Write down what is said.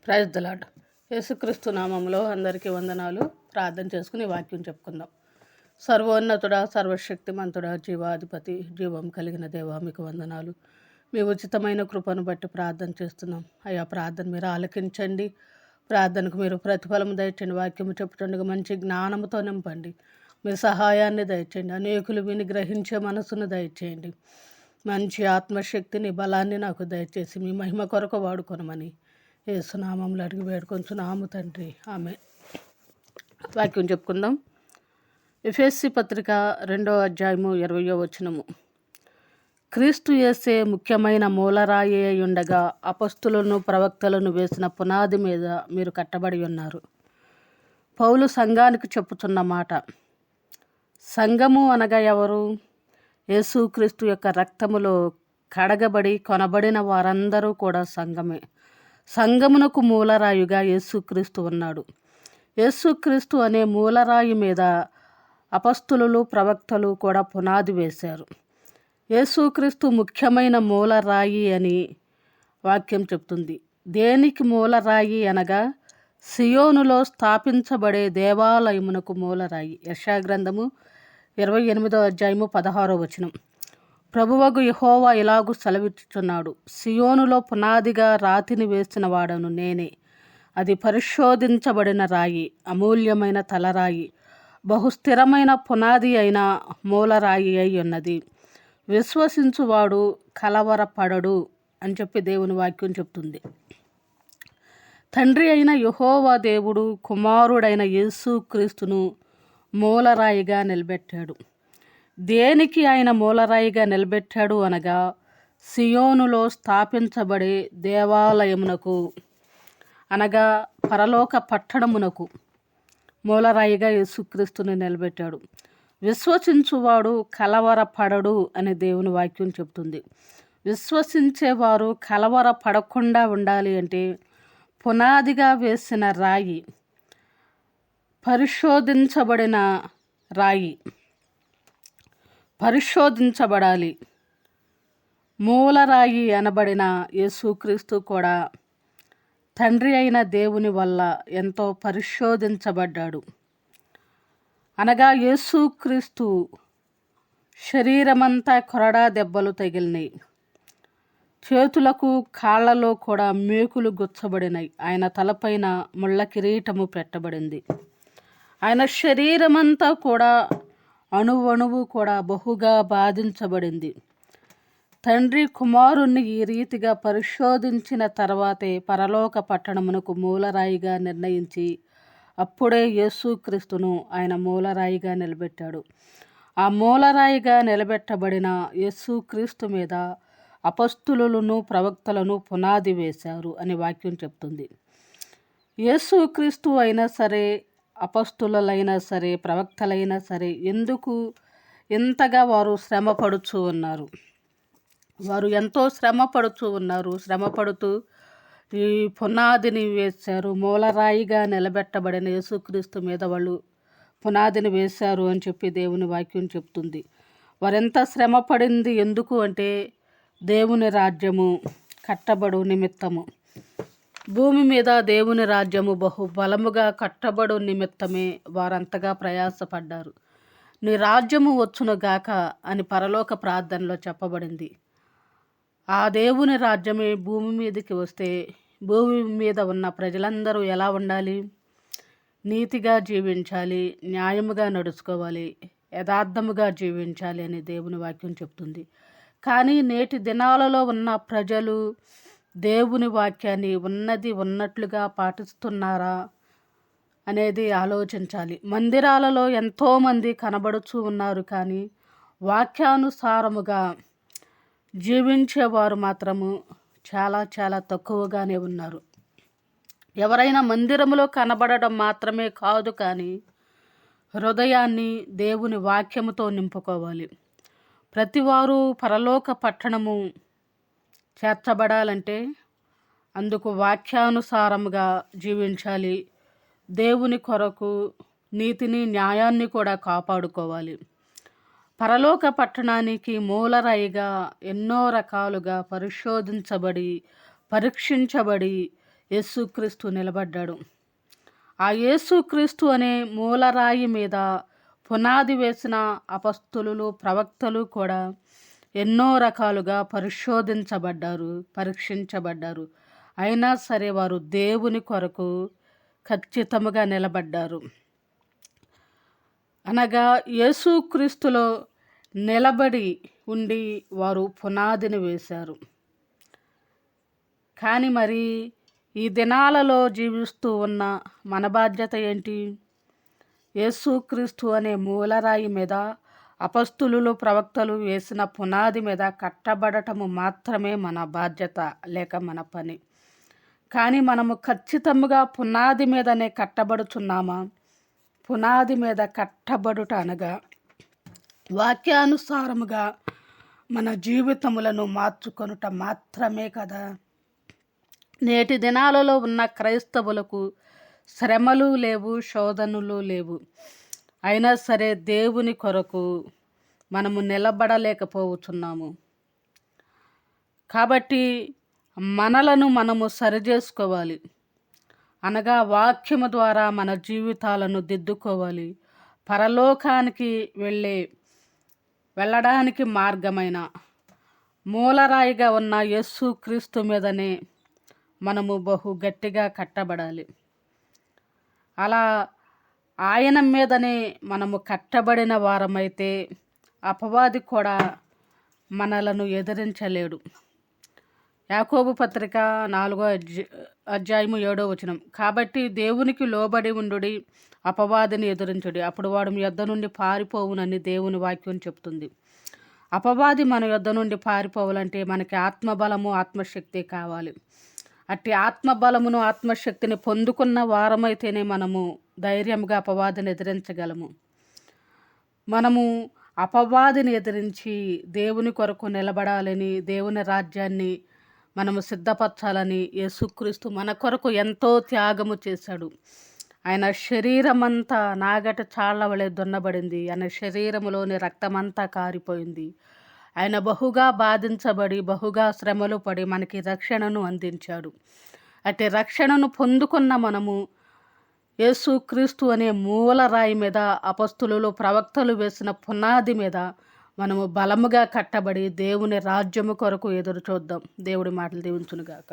Praise the lord. యేసుక్రీస్తు నామములో అందరికీ వందనాలు. ప్రార్థన చేసుకుని వాక్యం చెప్పుకుందాం. సర్వోన్నతుడా, సర్వశక్తిమంతుడా, జీవాధిపతి, జీవం కలిగిన దేవా, మీకు వందనాలు. మీ ఉచితమైన కృపను బట్టి ప్రార్థన చేస్తున్నాం. అయ్యా, ప్రార్థన మీరు ఆలకించండి. ప్రార్థనకు మీరు ప్రతిఫలం దయచండి. వాక్యము చెప్పుతుండగా మంచి జ్ఞానముతో నింపండి. మీ సహాయాన్ని దయచేయండి. అనేకులు విని గ్రహించే మనసును దయచేయండి. మంచి ఆత్మశక్తిని, బలాన్ని నాకు దయచేసి మీ మహిమ కొరకు వాడుకొనమని యేసునామములో అడిగి వేడుకొంచున్నాము తండ్రి, ఆమేన్. వాక్యం చెప్పుకుందాం. ఎఫెసీ పత్రిక 2వ అధ్యాయము 20వ వచనము. క్రీస్తు యేసే ముఖ్యమైన మూలరాయి అయి ఉండగా అపొస్తలులను ప్రవక్తలను వేసిన పునాది మీద మీరు కట్టబడి ఉన్నారు. పౌలు సంఘానికి చెప్పుచున్న మాట. సంఘము అనగా ఎవరు? యేసుక్రీస్తు యొక్క రక్తములో కడగబడి కొనబడిన వారందరూ కూడా సంఘమే. సంఘమునకు మూలరాయుగా యేసుక్రీస్తు ఉన్నాడు. యేసుక్రీస్తు అనే మూలరాయి మీద అపొస్తలులు ప్రవక్తలు కూడా పునాది వేశారు. యేసుక్రీస్తు ముఖ్యమైన మూలరాయి అని వాక్యం చెప్తుంది. దేనికి మూలరాయి అనగా సియోనులో స్థాపించబడే దేవాలయమునకు మూలరాయి. యెషయా గ్రంథము 28వ అధ్యాయము 16వ వచనం. ప్రభువగు యెహోవా ఇలాగు సెలవిచ్చుచున్నాడు, సియోనులో పునాదిగా రాతిని వేసిన వాడను నేనే. అది పరిశోధించబడిన రాయి, అమూల్యమైన తలరాయి, బహుస్థిరమైన పునాది అయిన మూలరాయి అయి ఉన్నది. విశ్వసించువాడు కలవరపడడు అని చెప్పి దేవుని వాక్యం చెప్తుంది. తండ్రి అయిన యెహోవా దేవుడు కుమారుడైన యేసుక్రీస్తును మూలరాయిగా నిలబెట్టాడు. దేనికి ఆయన మూలరాయిగా నిలబెట్టాడు అనగా సియోనులో స్థాపించబడే దేవాలయమునకు అనగా పరలోక పట్టణమునకు మూలరాయిగా యేసుక్రీస్తుని నిలబెట్టాడు. విశ్వసించువాడు కలవరపడడు అని దేవుని వాక్యం చెప్తుంది. విశ్వసించేవారు కలవరపడకుండా ఉండాలి అంటే పునాదిగా వేసిన రాయి, పరిశోధించబడిన రాయి, పరిశోధించబడాలి. మూలరాయి అనబడిన యేసుక్రీస్తు కూడా తండ్రి అయిన దేవుని వల్ల ఎంతో పరిశోధించబడ్డాడు. అనగా యేసుక్రీస్తు శరీరమంతా కొరడా దెబ్బలు తగిలినాయి. చేతులకు కాళ్లలో కూడా మేకులు గుచ్చబడినాయి. ఆయన తలపైన ముళ్ళ కిరీటము పెట్టబడింది. ఆయన శరీరమంతా కూడా అణువణువు కూడా బహుగా బాధించబడింది. తండ్రి కుమారుణ్ణి ఈ రీతిగా పరిశోధించిన తర్వాతే పరలోక పట్టణమునకు మూలరాయిగా నిర్ణయించి అప్పుడే యేసుక్రీస్తును ఆయన మూలరాయిగా నిలబెట్టాడు. ఆ మూలరాయిగా నిలబెట్టబడిన యేసుక్రీస్తు మీద అపొస్తలులను ప్రవక్తలను పునాది వేశారు అని వాక్యం చెప్తుంది. యేసుక్రీస్తు అయినా సరే, అపొస్తలులైనా సరే, ప్రవక్తలైనా సరే ఎందుకు ఇంతగా వారు శ్రమపడుచూ ఉన్నారు? వారు ఎంతో శ్రమపడుతూ ఉన్నారు. శ్రమపడుతూ ఈ పునాదిని వేశారు. మూలరాయిగా నిలబెట్టబడిన యేసుక్రీస్తు మీద వాళ్ళు పునాదిని వేశారు అని చెప్పి దేవుని వాక్యం చెప్తుంది. వారెంత శ్రమపడింది ఎందుకు అంటే దేవుని రాజ్యము కట్టబడు నిమిత్తము. భూమి మీద దేవుని రాజ్యము బహుబలముగా కట్టబడు నిమిత్తమే వారంతగా ప్రయాసపడ్డారు. నీ రాజ్యము వచ్చునుగాక అని పరలోక ప్రార్థనలో చెప్పబడింది. ఆ దేవుని రాజ్యమే భూమి మీదకి వస్తే భూమి మీద ఉన్న ప్రజలందరూ ఎలా ఉండాలి? నీతిగా జీవించాలి, న్యాయముగా నడుచుకోవాలి, యథార్థముగా జీవించాలి అని దేవుని వాక్యం చెప్తుంది. కానీ నేటి దినాలలో ఉన్న ప్రజలు దేవుని వాక్యాన్ని ఉన్నది ఉన్నట్లుగా పాటిస్తున్నారా అనేది ఆలోచించాలి. మందిరాలలో ఎంతోమంది కనబడుచూ ఉన్నారు, కానీ వాక్యానుసారముగా జీవించేవారు మాత్రము చాలా చాలా తక్కువగానే ఉన్నారు. ఎవరైనా మందిరములో కనబడడం మాత్రమే కాదు, కానీ హృదయాన్ని దేవుని వాక్యముతో నింపుకోవాలి. ప్రతివారు పరలోక పట్టణము చేర్చబడాలంటే అందుకు వాక్యానుసారముగా జీవించాలి. దేవుని కొరకు నీతిని, న్యాయాన్ని కూడా కాపాడుకోవాలి. పరలోక పట్టణానికి మూలరాయిగా ఎన్నో రకాలుగా పరిశోధించబడి, పరీక్షించబడి యేసుక్రీస్తు నిలబడ్డాడు. ఆ యేసుక్రీస్తు అనే మూలరాయి మీద పునాది వేసిన అపస్తులు, ప్రవక్తలు కూడా ఎన్నో రకాలుగా పరిశోధించబడ్డారు, పరీక్షించబడ్డారు. అయినా సరే వారు దేవుని కొరకు ఖచ్చితంగా నిలబడ్డారు. అనగా యేసుక్రీస్తులో నిలబడి ఉండి వారు పునాదిని వేశారు. కానీ మరి ఈ దినాలలో జీవిస్తూ ఉన్న మన బాధ్యత ఏంటి? యేసుక్రీస్తు అనే మూలరాయి మీద అపస్తులు, ప్రవక్తలు వేసిన పునాది మీద కట్టబడటము మాత్రమే మన బాధ్యత లేక మన పని. కానీ మనము ఖచ్చితంగా పునాది మీదనే కట్టబడుచున్నామా? పునాది మీద కట్టబడుట అనగా వాక్యానుసారముగా మన జీవితములను మార్చుకొనుట మాత్రమే కదా. నేటి దినాలలో ఉన్న క్రైస్తవులకు శ్రమలు లేవు, శోధనలు లేవు. అయినా సరే దేవుని కొరకు మనము నిలబడలేకపోతున్నాము. కాబట్టి మనలను మనము సరిచేసుకోవాలి. అనగా వాక్యము ద్వారా మన జీవితాలను దిద్దుకోవాలి. పరలోకానికి వెళ్ళడానికి మార్గమైన మూలరాయిగా ఉన్న యేసుక్రీస్తు మీదనే మనము బహు గట్టిగా కట్టబడాలి. అలా ఆయన మీదనే మనము కట్టబడిన వారమైతే అపవాది కూడా మనలను ఎదిరించలేడు. యాకోబు పత్రిక 4వ అధ్యాయము 7వ వచనం. కాబట్టి దేవునికి లోబడి ఉండుడి, అపవాదిని ఎదిరించుడి, అప్పుడు వాడు మీ యొద్ద నుండి పారిపోవునని దేవుని వాక్యం చెప్తుంది. అపవాది మన యొద్ద నుండి పారిపోవాలంటే మనకి ఆత్మబలము, ఆత్మశక్తి కావాలి. అట్టి ఆత్మబలమును, ఆత్మశక్తిని పొందుకున్న వారమైతేనే మనము ధైర్యంగా అపవాదిని ఎదిరించగలము. మనము అపవాదిని ఎదిరించి దేవుని కొరకు నిలబడాలని, దేవుని రాజ్యాన్ని మనము సిద్ధపరచాలని యేసుక్రీస్తు మన కొరకు ఎంతో త్యాగము చేశాడు. ఆయన శరీరమంతా నాగటి చాళ్ల వలె దున్నబడింది. ఆయన శరీరములోని రక్తమంతా కారిపోయింది. ఆయన బహుగా బాధించబడి, బహుగా శ్రమలు పడి మనకి రక్షణను అందించాడు. అట్టి రక్షణను పొందుకున్న మనము యేసుక్రీస్తు అనే మూలరాయి మీద, అపస్తులు, ప్రవక్తలు వేసిన పునాది మీద మనము బలముగా కట్టబడి దేవుని రాజ్యము కొరకు ఎదురు చూద్దాం. దేవుడి మాటలు దీవించునుగాక.